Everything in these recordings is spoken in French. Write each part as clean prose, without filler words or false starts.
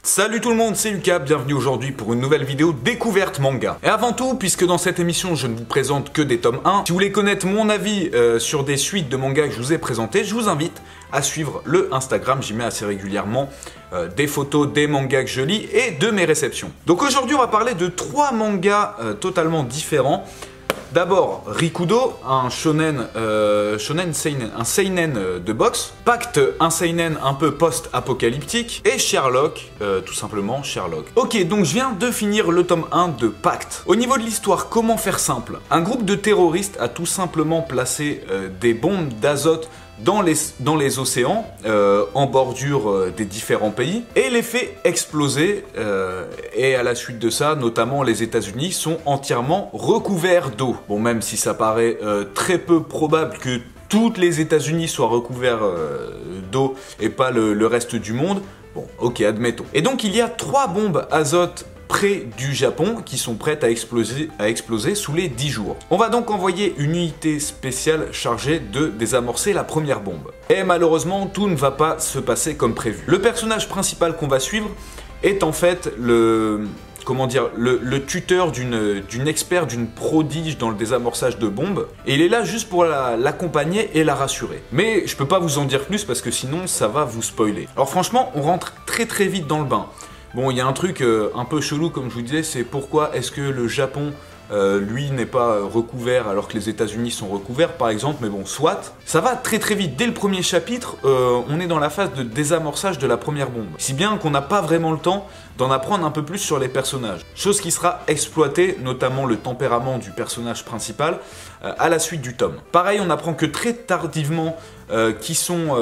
Salut tout le monde, c'est Lucas, bienvenue aujourd'hui pour une nouvelle vidéo découverte manga. Et avant tout, puisque dans cette émission je ne vous présente que des tomes 1, si vous voulez connaître mon avis sur des suites de mangas que je vous ai présentés, je vous invite à suivre le Instagram, j'y mets assez régulièrement des photos des mangas que je lis et de mes réceptions. Donc aujourd'hui on va parler de 3 mangas totalement différents. D'abord, Rikudo, un shonen seinen, un seinen de boxe. Pacte, un seinen un peu post-apocalyptique. Et Sherlock, tout simplement Sherlock. Ok, donc je viens de finir le tome 1 de Pacte. Au niveau de l'histoire, comment faire simple? Un groupe de terroristes a tout simplement placé des bombes d'azote dans les océans, en bordure des différents pays, et les fait exploser, et à la suite de ça, notamment les États-Unis sont entièrement recouverts d'eau. Bon, même si ça paraît très peu probable que toutes les États-Unis soient recouverts d'eau et pas le reste du monde, bon, ok, admettons. Et donc il y a 3 bombes azote près du Japon qui sont prêtes à exploser sous les 10 jours. On va donc envoyer une unité spéciale chargée de désamorcer la première bombe. Et malheureusement, tout ne va pas se passer comme prévu. Le personnage principal qu'on va suivre est en fait le tuteur d'une expert, d'une prodige dans le désamorçage de bombes, et il est là juste pour l'accompagner et la rassurer. Mais je peux pas vous en dire plus parce que sinon ça va vous spoiler. Alors franchement, on rentre très vite dans le bain. Bon, il y a un truc un peu chelou, comme je vous disais, c'est pourquoi est-ce que le Japon, lui, n'est pas recouvert alors que les États-Unis sont recouverts, par exemple, mais bon, soit. Ça va très vite. Dès le premier chapitre, on est dans la phase de désamorçage de la première bombe. Si bien qu'on n'a pas vraiment le temps d'en apprendre un peu plus sur les personnages. Chose qui sera exploitée, notamment le tempérament du personnage principal, à la suite du tome. Pareil, on apprend que très tardivement qui sont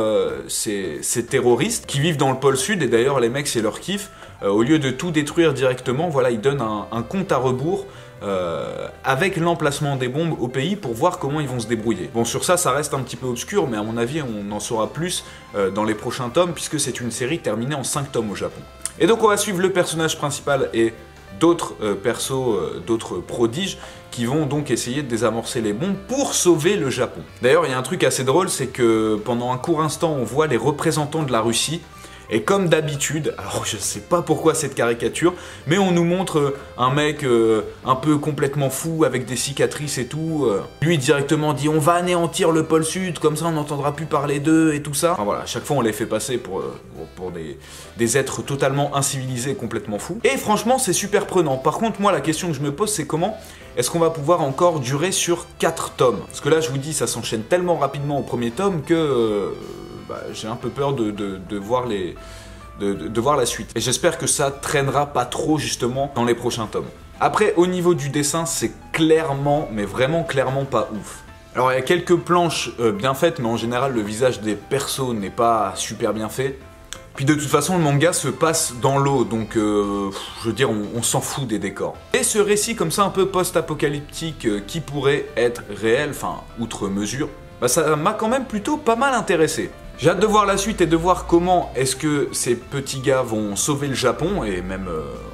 ces terroristes qui vivent dans le pôle sud, et d'ailleurs les mecs c'est leur kiff. Au lieu de tout détruire directement, voilà, ils donnent un compte à rebours avec l'emplacement des bombes au pays pour voir comment ils vont se débrouiller. Bon, sur ça, ça reste un petit peu obscur, mais à mon avis, on en saura plus dans les prochains tomes, puisque c'est une série terminée en 5 tomes au Japon. Et donc on va suivre le personnage principal et d'autres persos, d'autres prodiges, qui vont donc essayer de désamorcer les bombes pour sauver le Japon. D'ailleurs, il y a un truc assez drôle, c'est que pendant un court instant, on voit les représentants de la Russie. Et comme d'habitude, alors je sais pas pourquoi cette caricature, mais on nous montre un mec un peu complètement fou avec des cicatrices et tout. Lui directement dit on va anéantir le pôle sud, comme ça on n'entendra plus parler d'eux et tout ça. Enfin voilà, à chaque fois on les fait passer pour des êtres totalement incivilisés, complètement fous. Et franchement c'est super prenant. Par contre moi la question que je me pose c'est comment est-ce qu'on va pouvoir encore durer sur 4 tomes? Parce que là je vous dis ça s'enchaîne tellement rapidement au premier tome que... j'ai un peu peur de voir la suite. Et j'espère que ça traînera pas trop justement dans les prochains tomes. Après, au niveau du dessin, c'est clairement, mais vraiment clairement pas ouf. Alors il y a quelques planches bien faites, mais en général le visage des persos n'est pas super bien fait. Puis de toute façon le manga se passe dans l'eau, donc je veux dire on s'en fout des décors. Et ce récit comme ça un peu post-apocalyptique qui pourrait être réel, enfin outre mesure, bah ça m'a quand même plutôt pas mal intéressé. J'ai hâte de voir la suite et de voir comment est-ce que ces petits gars vont sauver le Japon et même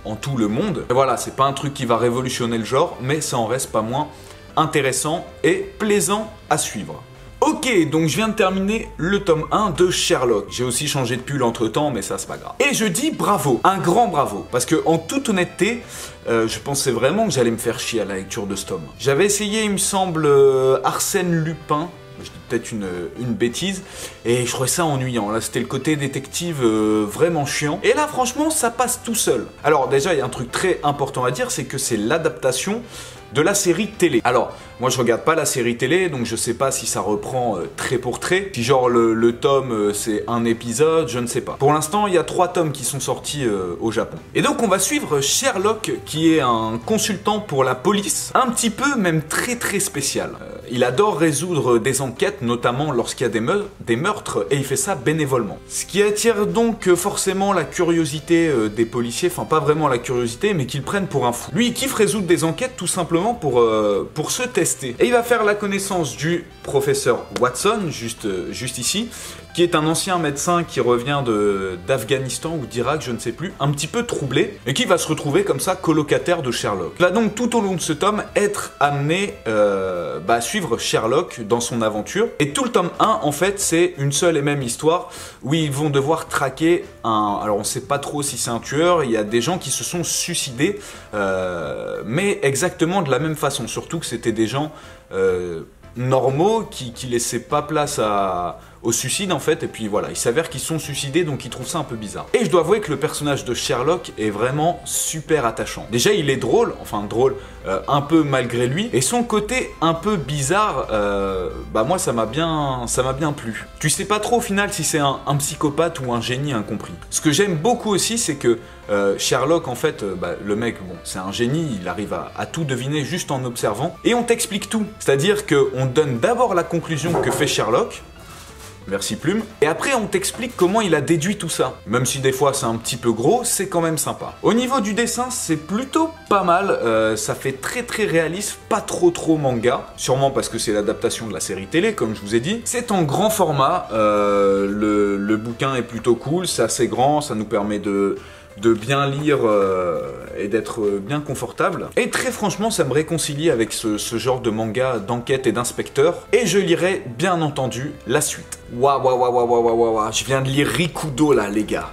en tout le monde. Et voilà, c'est pas un truc qui va révolutionner le genre, mais ça en reste pas moins intéressant et plaisant à suivre. Ok, donc je viens de terminer le tome 1 de Sherlock. J'ai aussi changé de pull entre temps, mais ça c'est pas grave. Et je dis bravo, un grand bravo, parce que en toute honnêteté, je pensais vraiment que j'allais me faire chier à la lecture de ce tome. J'avais essayé, il me semble, Arsène Lupin. Je dis peut-être une bêtise, et je trouvais ça ennuyant. Là, c'était le côté détective vraiment chiant. Et là, franchement, ça passe tout seul. Alors, déjà, il y a un truc très important à dire, c'est que c'est l'adaptation de la série télé. Alors, moi je regarde pas la série télé, donc je sais pas si ça reprend trait pour trait. Si genre le tome c'est un épisode, je ne sais pas. Pour l'instant, il y a 3 tomes qui sont sortis au Japon. Et donc on va suivre Sherlock, qui est un consultant pour la police, un petit peu même très spécial. Il adore résoudre des enquêtes, notamment lorsqu'il y a des meurtres, et il fait ça bénévolement. Ce qui attire donc forcément la curiosité des policiers, enfin pas vraiment la curiosité, mais qu'ils prennent pour un fou. Lui, il kiffe résoudre des enquêtes tout simplement pour se tester. Et il va faire la connaissance du professeur Watson, juste ici, qui est un ancien médecin qui revient d'Afghanistan ou d'Irak, je ne sais plus, un petit peu troublé, et qui va se retrouver comme ça colocataire de Sherlock. Il va donc tout au long de ce tome être amené à suivre Sherlock dans son aventure. Et tout le tome 1, en fait, c'est une seule et même histoire où ils vont devoir traquer un... Alors on sait pas trop si c'est un tueur, il y a des gens qui se sont suicidés, mais exactement de la même façon, surtout que c'était des gens normaux qui laissaient pas place au suicide en fait, et puis voilà, il s'avère qu'ils sont suicidés, donc ils trouvent ça un peu bizarre. Et je dois avouer que le personnage de Sherlock est vraiment super attachant. Déjà il est drôle, enfin drôle, un peu malgré lui, et son côté un peu bizarre, moi ça m'a bien plu. Tu sais pas trop au final si c'est un psychopathe ou un génie incompris. Ce que j'aime beaucoup aussi, c'est que Sherlock en fait, le mec, bon, c'est un génie, il arrive à tout deviner juste en observant, et on t'explique tout. C'est-à-dire qu'on donne d'abord la conclusion que fait Sherlock, merci Plume. Et après, on t'explique comment il a déduit tout ça. Même si des fois c'est un petit peu gros, c'est quand même sympa. Au niveau du dessin, c'est plutôt pas mal. Ça fait très réaliste, pas trop manga. Sûrement parce que c'est l'adaptation de la série télé, comme je vous ai dit. C'est en grand format. Le bouquin est plutôt cool, c'est assez grand, ça nous permet de bien lire et d'être bien confortable. Et très franchement, ça me réconcilie avec ce genre de manga d'enquête et d'inspecteur. Et je lirai bien entendu la suite. Waouh, je viens de lire Rikudo là, les gars.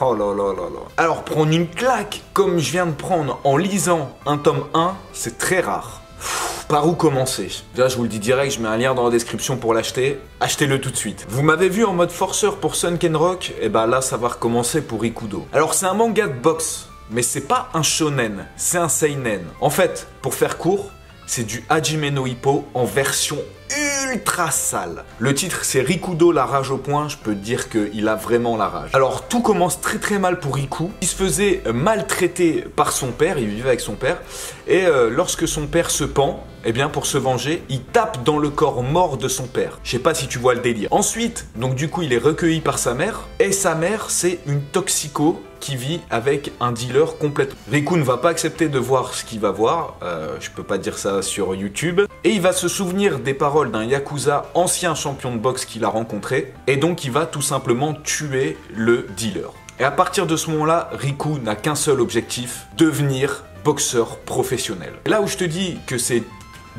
Oh là là là là. Alors, prendre une claque comme je viens de prendre en lisant un tome 1, c'est très rare. Par où commencer? Déjà, je vous le dis direct, je mets un lien dans la description pour l'acheter. Achetez-le tout de suite. Vous m'avez vu en mode forceur pour Sunken Rock, et là, ça va recommencer pour Rikudo. Alors, c'est un manga de boxe, mais c'est pas un shonen, c'est un seinen. En fait, pour faire court, c'est du Hajime no Ippo en version ultra sale. Le titre c'est Rikudo, la rage au point, je peux te dire qu'il a vraiment la rage. Alors tout commence très mal pour Riku. Il se faisait maltraiter par son père, il vivait avec son père, et lorsque son père se pend, eh bien pour se venger, il tape dans le corps mort de son père. Je sais pas si tu vois le délire. Ensuite, donc du coup il est recueilli par sa mère, et sa mère c'est une toxico qui vit avec un dealer complètement. Riku ne va pas accepter de voir ce qu'il va voir, je peux pas dire ça sur YouTube, et il va se souvenir des paroles d'un yakuza ancien champion de boxe qu'il a rencontré, et donc il va tout simplement tuer le dealer. Et à partir de ce moment-là, Riku n'a qu'un seul objectif, devenir boxeur professionnel. Là où je te dis que c'est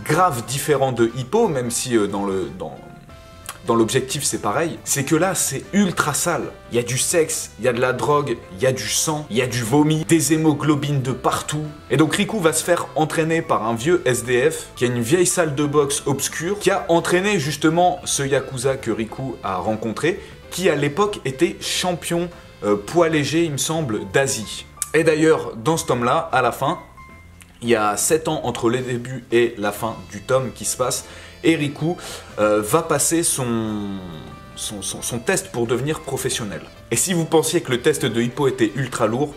grave différent de Hippo, même si dans l'objectif c'est pareil, c'est que là c'est ultra sale. Il y a du sexe, il y a de la drogue, il y a du sang, il y a du vomi, des hémoglobines de partout. Et donc Riku va se faire entraîner par un vieux SDF qui a une vieille salle de boxe obscure, qui a entraîné justement ce yakuza que Riku a rencontré, qui à l'époque était champion poids léger, il me semble, d'Asie. Et d'ailleurs, dans ce tome-là, à la fin, il y a 7 ans entre le début et la fin du tome qui se passe, et Riku va passer son test pour devenir professionnel. Et si vous pensiez que le test de Hippo était ultra lourd,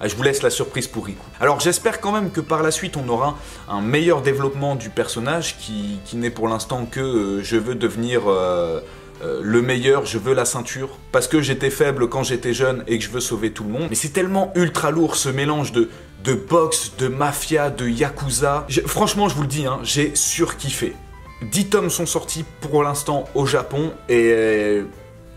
je vous laisse la surprise pour Riku. Alors j'espère quand même que par la suite on aura un meilleur développement du personnage qui n'est pour l'instant que je veux devenir le meilleur, je veux la ceinture, parce que j'étais faible quand j'étais jeune et que je veux sauver tout le monde. Mais c'est tellement ultra lourd ce mélange de boxe, de mafia, de yakuza. Franchement je vous le dis, hein, j'ai surkiffé. 10 tomes sont sortis pour l'instant au Japon et...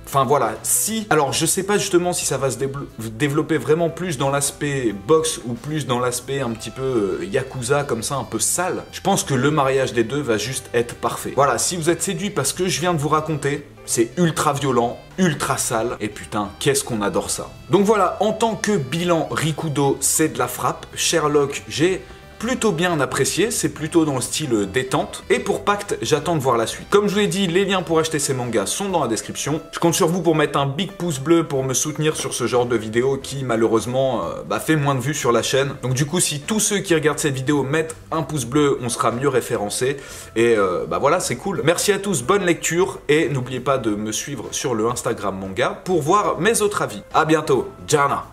Enfin voilà, si... Alors je sais pas justement si ça va se développer vraiment plus dans l'aspect boxe ou plus dans l'aspect un petit peu yakuza comme ça, un peu sale. Je pense que le mariage des deux va juste être parfait. Voilà, si vous êtes séduit parce que je viens de vous raconter, c'est ultra violent, ultra sale, et putain, qu'est-ce qu'on adore ça. Donc voilà, en tant que bilan, Rikudo, c'est de la frappe. Sherlock, j'ai plutôt bien apprécié, c'est plutôt dans le style détente. Et pour Pacte, j'attends de voir la suite. Comme je vous l'ai dit, les liens pour acheter ces mangas sont dans la description. Je compte sur vous pour mettre un big pouce bleu pour me soutenir sur ce genre de vidéo qui malheureusement fait moins de vues sur la chaîne. Donc du coup, si tous ceux qui regardent cette vidéo mettent un pouce bleu, on sera mieux référencé. Et voilà, c'est cool. Merci à tous, bonne lecture et n'oubliez pas de me suivre sur le Instagram manga pour voir mes autres avis. À bientôt, Jana.